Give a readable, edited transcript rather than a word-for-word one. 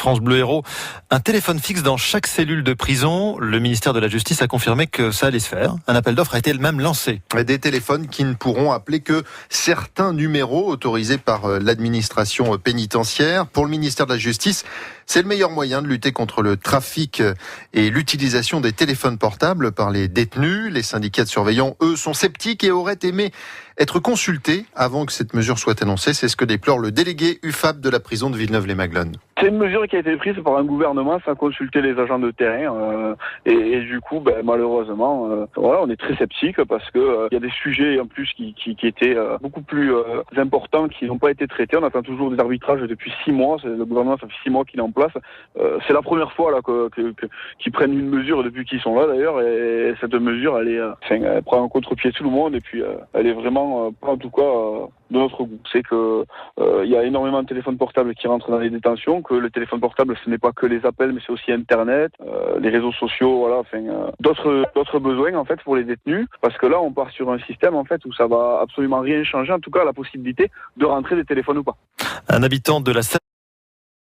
France Bleu Hérault. Un téléphone fixe dans chaque cellule de prison. Le ministère de la Justice a confirmé que ça allait se faire. Un appel d'offres a été même lancé. Des téléphones qui ne pourront appeler que certains numéros autorisés par l'administration pénitentiaire. Pour le ministère de la Justice, c'est le meilleur moyen de lutter contre le trafic et l'utilisation des téléphones portables par les détenus. Les syndicats de surveillants, eux, sont sceptiques et auraient aimé être consultés avant que cette mesure soit annoncée. C'est ce que déplore le délégué UFAP de la prison de Villeneuve-les-Maglones. C'est une mesure qui a été prise par un gouvernement sans consulter les agents de terrain et du coup, malheureusement, on est très sceptique parce que il y a des sujets en plus qui étaient beaucoup plus importants qui n'ont pas été traités. On attend toujours des arbitrages depuis 6 mois. Le gouvernement, ça fait 6 mois qu'il est en place. C'est la première fois là qu'ils prennent une mesure depuis qu'ils sont là d'ailleurs, et cette mesure, elle prend en contre-pied tout le monde et puis elle est vraiment pas en tout cas de notre goût. C'est que il y a énormément de téléphones portables qui rentrent dans les détentions, que le téléphone portable ce n'est pas que les appels mais c'est aussi internet, les réseaux sociaux, d'autres besoins en fait pour les détenus, parce que là on part sur un système en fait où ça va absolument rien changer, en tout cas la possibilité de rentrer des téléphones ou pas. Un habitant de la